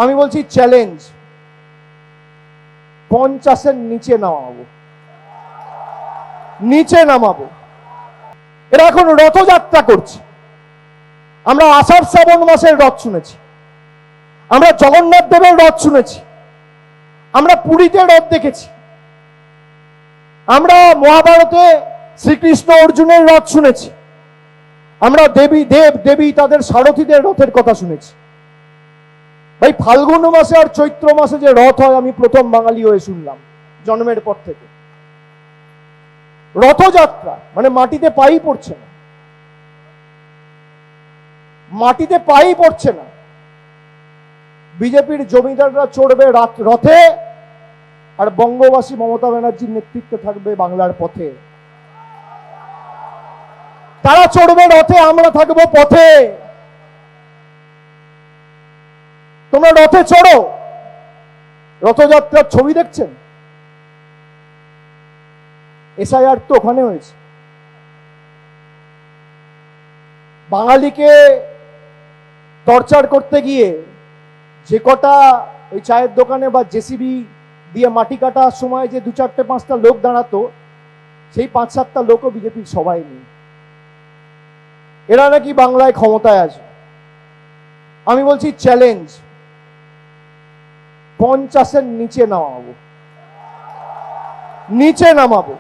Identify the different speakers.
Speaker 1: আমি বলছি চ্যালেঞ্জ, 50-এর নিচে নামাবো, নিচে নামাবো। এরা এখন রথযাত্রা করছে। আমরা আষাঢ় শ্রাবণ মাসের রথ শুনেছি, আমরা জগন্নাথ দেবের রথ শুনেছি, আমরা পুরীতে রথ দেখেছি, আমরা মহাভারতে শ্রীকৃষ্ণ অর্জুনের রথ শুনেছি, আমরা দেবী তাদের সারথীদের রথের কথা শুনেছি। ভাই, ফাল্গুন মাসে আর চৈত্র মাসে যে রথ হয় আমি প্রথম বাঙালি হয়ে শুনলাম জন্মের পর থেকে। রথযাত্রা মানে মাটিতে পাই পড়ছে না, মাটিতে পাই পড়ছে না। বিজেপির জমিদাররা চড়বে রথে, আর বঙ্গবাসী মমতা ব্যানার্জির নেতৃত্বে থাকবে বাংলার পথে। তারা চড়বে রথে, আমরা থাকবো পথে। তোমরা রথে চড়ো, রথযাত্রার ছবি দেখছেন, এসআইআর তো ওখানে হয়েছে। বাঙালিকে টর্চার করতে গিয়ে যে কটা ওই চায়ের দোকানে বা জেসিবি দিয়ে মাটি কাটার সময় যে 2-4-5টা লোক দাঁড়াতো, সেই 5-7টা লোকও বিজেপির সবাই নেই। এরা নাকি বাংলায় ক্ষমতায় আসবে। আমি বলছি চ্যালেঞ্জ, 50-এর নিচে নামাবো, নিচে নামাবো।